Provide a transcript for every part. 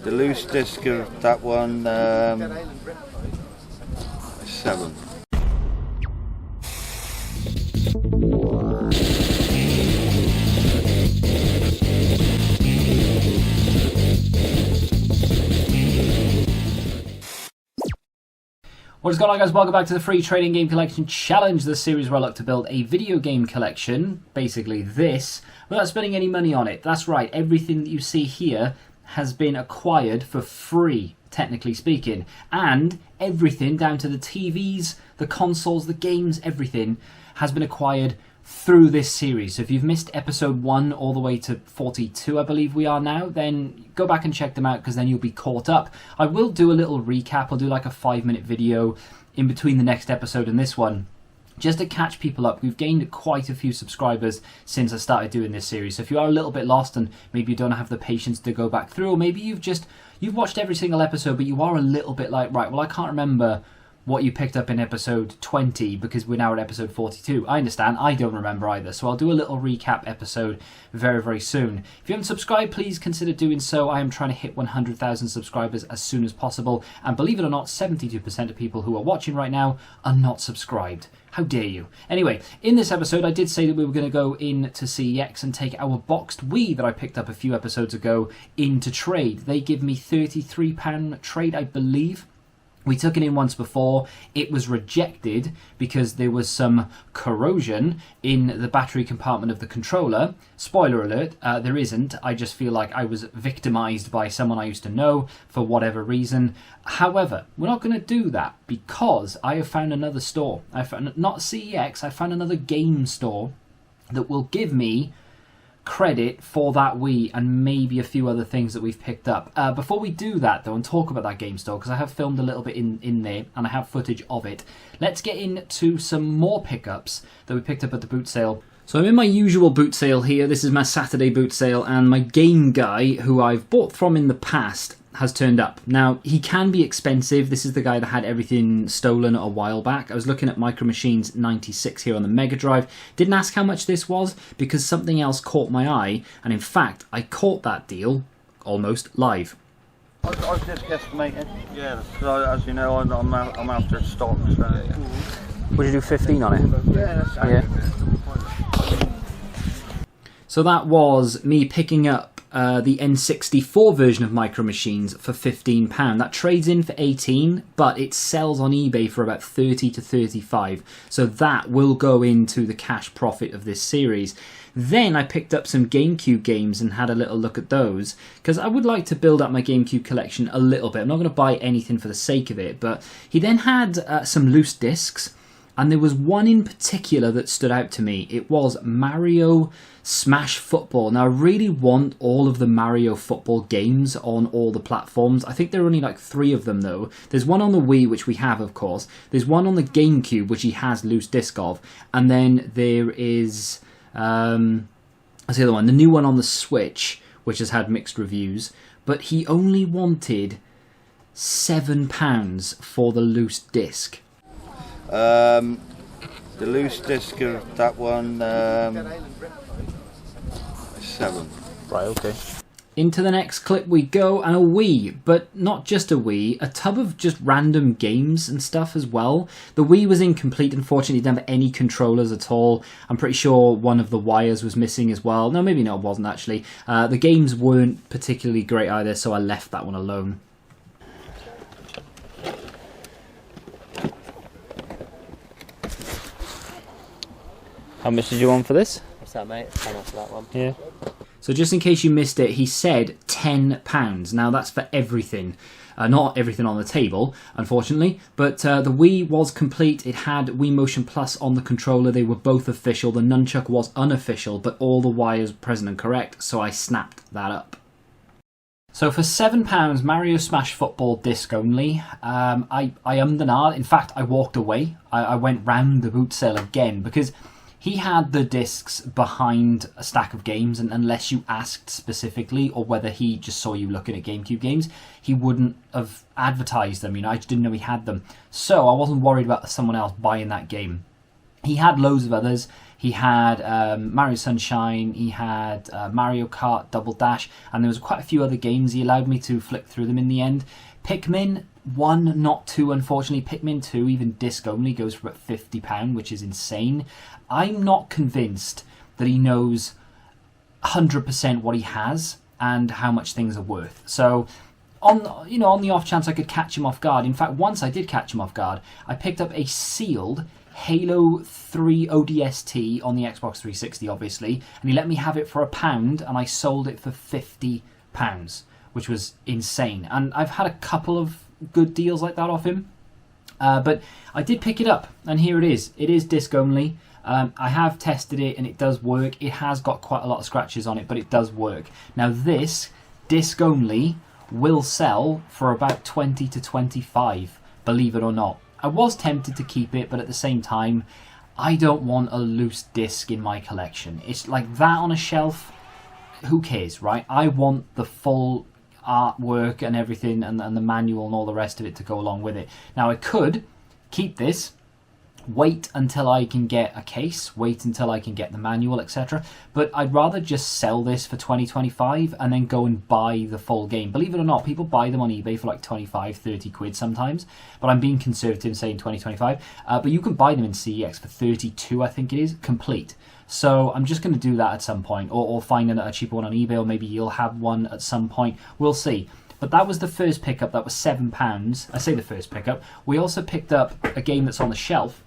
The loose disc of that one, 7. What is going on, guys? Welcome back to the free trading game collection challenge, the series where I look to build a video game collection, basically this, without spending any money on it. That's right, everything that you see here has been acquired for free, technically speaking, and everything down to the TVs, the consoles, the games, everything has been acquired through this series. So if you've missed episode 1 all the way to 42, I believe we are now, then go back and check them out, because then you'll be caught up. I will do a little recap. I'll do like a 5-minute video in between the next episode and this one, just to catch people up. We've gained quite a few subscribers since I started doing this series. So if you are a little bit lost and maybe you don't have the patience to go back through, or maybe you've watched every single episode, but you are a little bit like, right, well, I can't remember what you picked up in episode 20 because we're now at episode 42. I understand, I don't remember either, so I'll do a little recap episode very, very soon. If you haven't subscribed, please consider doing so. I am trying to hit 100,000 subscribers as soon as possible, and believe it or not, 72% of people who are watching right now are not subscribed. How dare you? Anyway, in this episode I did say that we were going to go into CEX and take our boxed Wii that I picked up a few episodes ago into trade. They give me £33 trade, I believe. We took it in once before. It was rejected because there was some corrosion in the battery compartment of the controller. Spoiler alert, there isn't. I just feel like I was victimized by someone I used to know for whatever reason. However, we're not going to do that because I have found another store. I found, not CEX, I found another game store that will give me credit for that Wii and maybe a few other things that we've picked up. Before we do that though and talk about that game store, because I have filmed a little bit in there and I have footage of it, let's get into some more pickups that we picked up at the boot sale. So I'm in my usual boot sale here. This is my Saturday boot sale, and my game guy, who I've bought from in the past, has turned up. Now, he can be expensive. This is the guy that had everything stolen a while back. I was looking at Micro Machines 96 here on the Mega Drive. Didn't ask how much this was because something else caught my eye, and in fact, I caught that deal almost live. I was just guesstimating. Yeah, as you know, I'm after stock. So. Would you do 15 on it? Yeah, that's yeah. So that was me picking up the N64 version of Micro Machines for £15. That trades in for 18, but it sells on eBay for about 30 to 35. So that will go into the cash profit of this series. Then I picked up some GameCube games and had a little look at those, because I would like to build up my GameCube collection a little bit. I'm not going to buy anything for the sake of it, but he then had some loose discs, and there was one in particular that stood out to me. It was Mario Smash Football. Now, I really want all of the Mario football games on all the platforms. I think there are only like 3 of them, though. There's one on the Wii, which we have, of course. There's one on the GameCube, which he has loose disc of. And then there is... that's the other one. The new one on the Switch, which has had mixed reviews. But he only wanted £7 for the loose disc. The loose disc of that one, 7. Right, okay. Into the next clip we go, and a Wii, but not just a Wii, a tub of just random games and stuff as well. The Wii was incomplete, unfortunately, it didn't have any controllers at all. I'm pretty sure one of the wires was missing as well. No, maybe not, it wasn't actually. The games weren't particularly great either, so I left that one alone. How much did you want for this? What's that, mate? How much for that one? Yeah. So just in case you missed it, he said £10. Now that's for everything. Not everything on the table, unfortunately, but the Wii was complete. It had Wii Motion Plus on the controller. They were both official. The nunchuck was unofficial, but all the wires were present and correct, so I snapped that up. So for £7, Mario Smash Football disc only, I ummed and ahed. In fact, I walked away. I went round the boot sale again, because he had the discs behind a stack of games, and unless you asked specifically, or whether he just saw you looking at GameCube games, he wouldn't have advertised them. You know, I just didn't know he had them. So I wasn't worried about someone else buying that game. He had loads of others. He had Mario Sunshine, he had Mario Kart Double Dash, and there was quite a few other games. He allowed me to flick through them in the end. Pikmin 1, not 2, unfortunately. Pikmin 2, even disc only, goes for about £50, which is insane. I'm not convinced that he knows 100% what he has and how much things are worth. So on the off chance I could catch him off guard. In fact, once I did catch him off guard, I picked up a sealed Halo 3 ODST on the Xbox 360, obviously, and he let me have it for £1, and I sold it for £50, which was insane. And I've had a couple of good deals like that off him, but I did pick it up, and here it is. It is disc only. I have tested it, and it does work. It has got quite a lot of scratches on it, but it does work. Now this disc only will sell for about 20 to 25, believe it or not. I was tempted to keep it, but at the same time, I don't want a loose disc in my collection. It's like that on a shelf, who cares, right? I want the full artwork and everything, and the manual and all the rest of it to go along with it. Now, I could keep this, wait until I can get a case, wait until I can get the manual, etc. But I'd rather just sell this for 20-25 and then go and buy the full game. Believe it or not, people buy them on eBay for like 25-30 quid sometimes, but I'm being conservative saying 20-25. But you can buy them in CEX for 32, I think it is, complete. So I'm just going to do that at some point, or find a cheaper one on eBay, or maybe you'll have one at some point. We'll see. But that was the first pickup. That was £7. I say the first pickup. We also picked up a game that's on the shelf,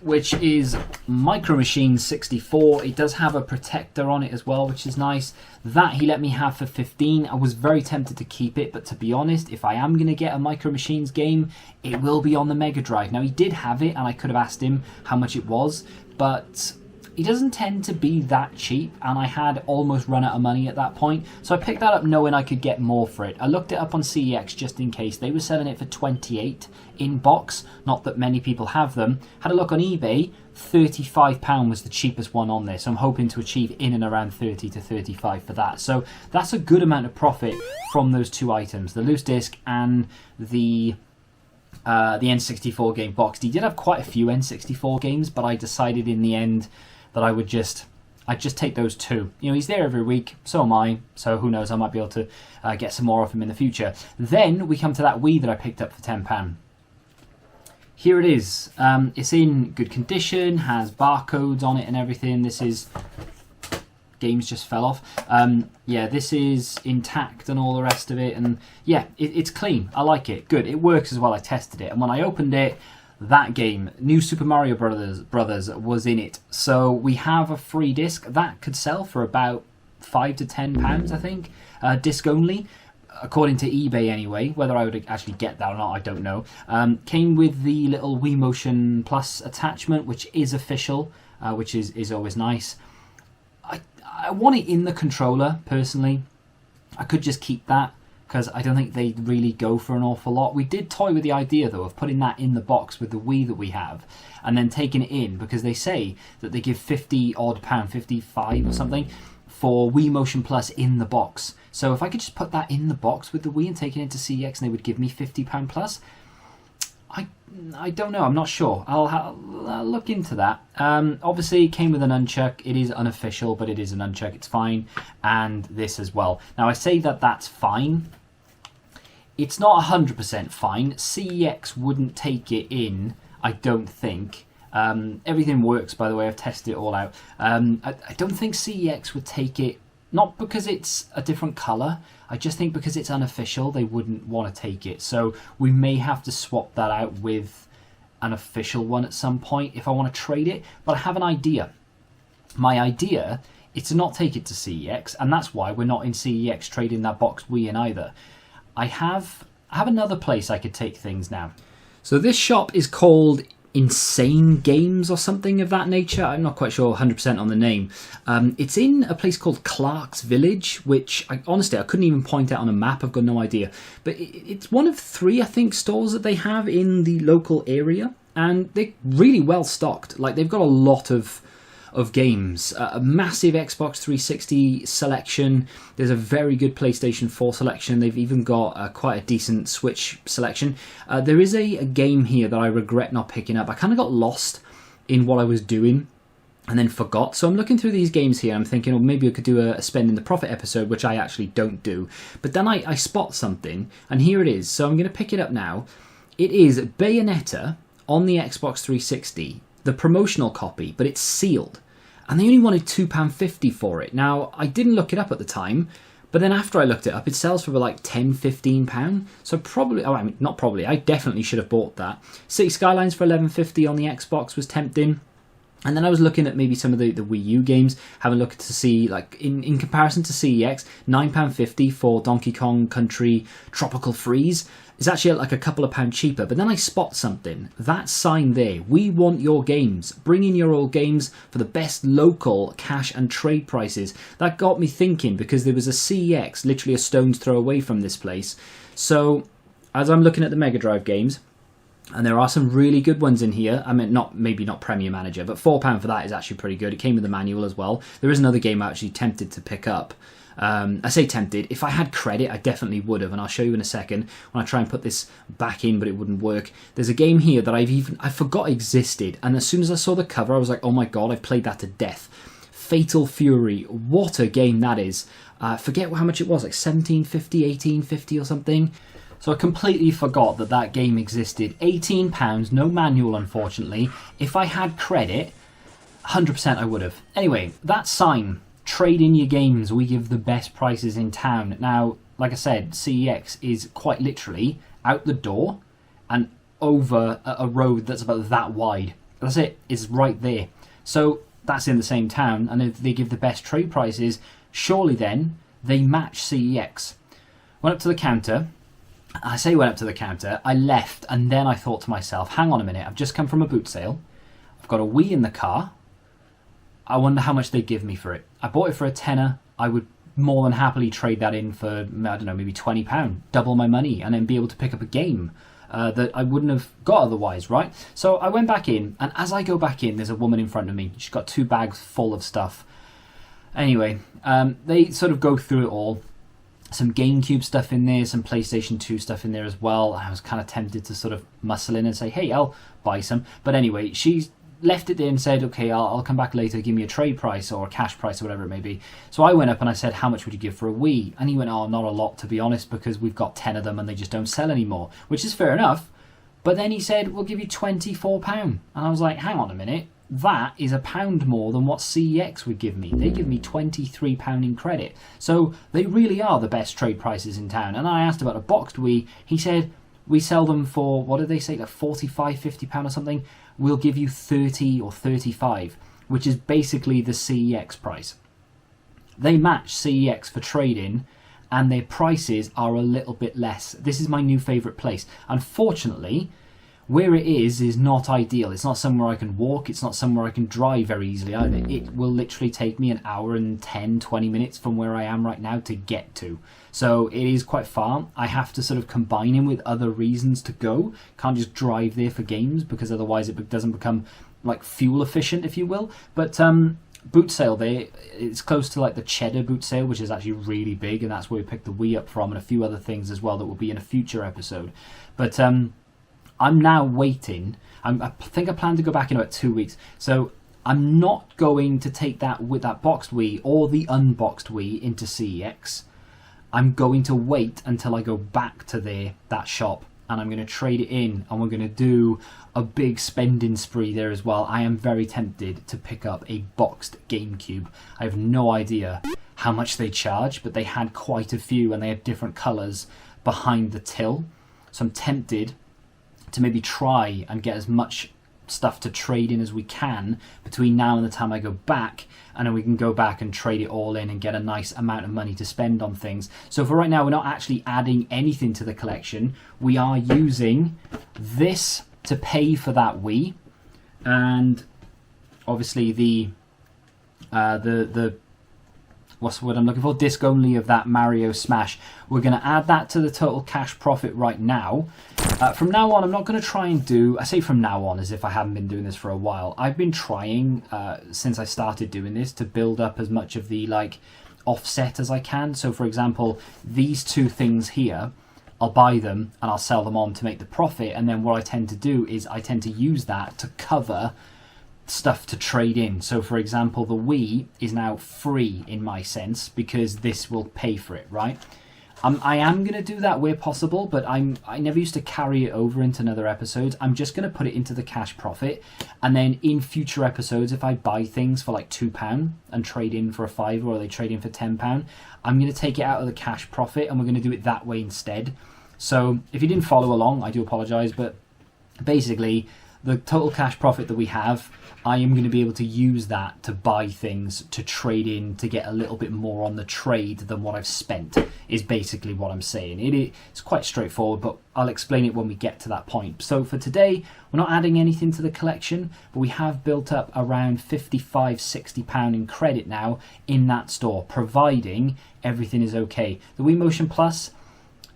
which is Micro Machines 64. It does have a protector on it as well, which is nice. That he let me have for 15. I was very tempted to keep it, but to be honest, if I am going to get a Micro Machines game, it will be on the Mega Drive. Now, he did have it, and I could have asked him how much it was, but he doesn't tend to be that cheap, and I had almost run out of money at that point, so I picked that up knowing I could get more for it. I looked it up on CEX just in case. They were selling it for 28 in box, not that many people have them. Had a look on eBay, £35 was the cheapest one on there, so I'm hoping to achieve in and around 30 to 35 for that. So that's a good amount of profit from those two items, the loose disc and the N64 game boxed. He did have quite a few N64 games, but I decided in the end that I'd just take those two. You know, he's there every week, so am I, so who knows, I might be able to get some more of him in the future. Then we come to that Wii that I picked up for £10. Here it is. It's in good condition, has barcodes on it and everything. This is... games just fell off. Yeah, this is intact and all the rest of it, and yeah, it's clean. I like it. Good. It works as well. I tested it, and when I opened it, that game, New Super Mario Brothers, was in it. So we have a free disc that could sell for about £5 to £10, I think, disc only, according to eBay anyway. Whether I would actually get that or not, I don't know. Came with the little Wii Motion Plus attachment, which is official, which is always nice. I want it in the controller, personally. I could just keep that, because I don't think they really go for an awful lot. We did toy with the idea, though, of putting that in the box with the Wii that we have, and then taking it in, because they say that they give £50 odd, 55 or something, for Wii Motion Plus in the box. So if I could just put that in the box with the Wii and take it into CEX, and they would give me £50 plus, I don't know. I'm not sure. I'll look into that. Obviously, it came with an nunchuck. It is unofficial, but it is a nunchuck. It's fine. And this as well. Now, I say that that's fine. It's not 100% fine. CEX wouldn't take it in, I don't think. Everything works, by the way. I've tested it all out. I don't think CEX would take it, not because it's a different colour. I just think because it's unofficial, they wouldn't want to take it. So we may have to swap that out with an official one at some point if I want to trade it. But I have an idea. My idea is to not take it to CEX, and that's why we're not in CEX trading that box Wii in either. I have another place I could take things now. So this shop is called Insane Games or something of that nature. I'm not quite sure 100% on the name. It's in a place called Clark's Village, which honestly I couldn't even point out on a map. I've got no idea. But it's one of 3, I think, stores that they have in the local area, and they're really well stocked. Like, they've got a lot of of games. A massive Xbox 360 selection. There's a very good PlayStation 4 selection. They've even got quite a decent Switch selection. There is a game here that I regret not picking up. I kind of got lost in what I was doing and then forgot. So I'm looking through these games here. I'm thinking, oh, maybe I could do a spending the profit episode, which I actually don't do. But then I spot something, and here it is. So I'm going to pick it up now. It is Bayonetta on the Xbox 360, the promotional copy, but it's sealed. And they only wanted £2.50 for it. Now, I didn't look it up at the time, but then after I looked it up, it sells for like £10, £15. So probably, oh, I mean, not probably, I definitely should have bought that. City Skylines for £11.50 on the Xbox was tempting. And then I was looking at maybe some of the Wii U games, having a look to see, like, in comparison to CEX, £9.50 for Donkey Kong Country Tropical Freeze is actually like a couple of pounds cheaper. But then I spot something. That sign there, we want your games. Bring in your old games for the best local cash and trade prices. That got me thinking, because there was a CEX literally a stone's throw away from this place. So as I'm looking at the Mega Drive games, and there are some really good ones in here. I mean, maybe not Premier Manager, but £4 for that is actually pretty good. It came with the manual as well. There is another game I'm actually tempted to pick up. I say tempted. If I had credit, I definitely would have, and I'll show you in a second when I try and put this back in, but it wouldn't work. There's a game here that I forgot existed, and as soon as I saw the cover, I was like, oh my god, I've played that to death. Fatal Fury. What a game that is. Forget how much it was, like £17.50, £18.50 or something. So I completely forgot that game existed. £18, no manual, unfortunately. If I had credit, 100% I would have. Anyway, that sign, trade in your games, we give the best prices in town. Now, like I said, CEX is quite literally out the door and over a road that's about that wide. That's it, it's right there. So that's in the same town, and if they give the best trade prices, surely then they match CEX. Went up to the counter. I say went up to the counter, I left, and then I thought to myself, hang on a minute, I've just come from a boot sale, I've got a Wii in the car, I wonder how much they'd give me for it. I bought it for a tenner, I would more than happily trade that in for, I don't know, maybe £20, double my money, and then be able to pick up a game that I wouldn't have got otherwise, right? So I went back in, and as I go back in, there's a woman in front of me, she's got 2 bags full of stuff. Anyway, they sort of go through it all. Some GameCube stuff in there, some PlayStation 2 stuff in there as well. I was kind of tempted to sort of muscle in and say, hey, I'll buy some. But anyway, she left it there and said, okay, I'll come back later, give me a trade price or a cash price or whatever it may be. So I went up and I said, how much would you give for a Wii? And he went, oh, not a lot, to be honest, because we've got 10 of them and they just don't sell anymore, which is fair enough. But then he said, we'll give you £24. And I was like, hang on a minute. That is £1 more than what CEX would give me. They give me £23 in credit. So they really are the best trade prices in town. And I asked about a boxed Wii. He said, we sell them for, what did they say, like £45, £50 or something. We'll give you 30 or 35, which is basically the CEX price. They match CEX for trade-in, and their prices are a little bit less. This is my new favourite place. Unfortunately, where it is not ideal. It's not somewhere I can walk. It's not somewhere I can drive very easily either. It will literally take me an hour and 10, 20 minutes from where I am right now to get to. So it is quite far. I have to sort of combine it with other reasons to go. Can't just drive there for games, because otherwise it doesn't become like fuel efficient, if you will. But boot sale there, it's close to like the Cheddar boot sale, which is actually really big, and that's where we picked the Wii up from, and a few other things as well that will be in a future episode. But I'm now waiting. I think I plan to go back in about 2 weeks. So I'm not going to take that with that boxed Wii or the unboxed Wii into CEX. I'm going to wait until I go back to that shop, and I'm going to trade it in, and we're going to do a big spending spree there as well. I am very tempted to pick up a boxed GameCube. I have no idea how much they charge, but they had quite a few, and they had different colours behind the till. So I'm tempted to maybe try and get as much stuff to trade in as we can between now and the time I go back, and then we can go back and trade it all in and get a nice amount of money to spend on things. So for right now, we're not actually adding anything to the collection. We are using this to pay for that Wii, and obviously the what's the word I'm looking for? Disc only of that Mario Smash. We're going to add that to the total cash profit right now. From now on, I'm not going to try and do... I say from now on as if I haven't been doing this for a while. I've been trying, since I started doing this, to build up as much of the, like, offset as I can. So, for example, these two things here, I'll buy them and I'll sell them on to make the profit. And then what I tend to do is I tend to use that to cover stuff to trade in. So, for example, the Wii is now free in my sense because this will pay for it, right? I am going to do that where possible, but I never used to carry it over into another episodes. I'm just going to put it into the cash profit, and then in future episodes, if I buy things for like £2 and trade in for a £5 or they trade in for £10, I'm going to take it out of the cash profit, and we're going to do it that way instead. So if you didn't follow along, I do apologise, but basically the total cash profit that we have, I am going to be able to use that to buy things, to trade in, to get a little bit more on the trade than what I've spent, is basically what I'm saying. It's quite straightforward, but I'll explain it when we get to that point. So for today, we're not adding anything to the collection, but we have built up around £55–60 in credit now in that store, providing everything is okay. The Wii Motion Plus,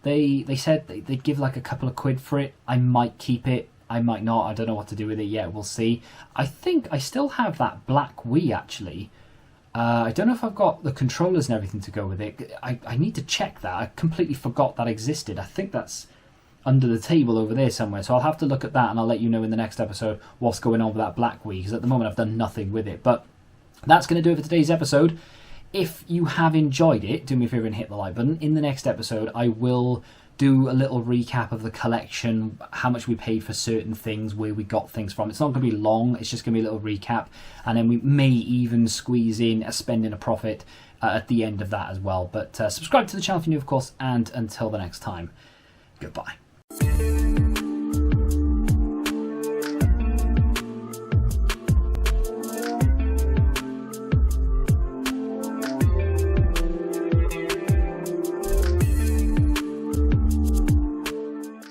they said they'd give like a couple of quid for it. I might keep it. I might not. I don't know what to do with it yet. We'll see. I think I still have that black Wii, actually. I don't know if I've got the controllers and everything to go with it. I need to check that. I completely forgot that existed. I think that's under the table over there somewhere. So I'll have to look at that, and I'll let you know in the next episode what's going on with that black Wii, because at the moment I've done nothing with it. But that's going to do it for today's episode. If you have enjoyed it, do me a favour and hit the like button. In the next episode, I will do a little recap of the collection, how much we paid for certain things, where we got things from. It's not going to be long, it's just going to be a little recap, and then we may even squeeze in a spend and a profit at the end of that as well. But subscribe to the channel if you're new, of course, and until the next time, goodbye.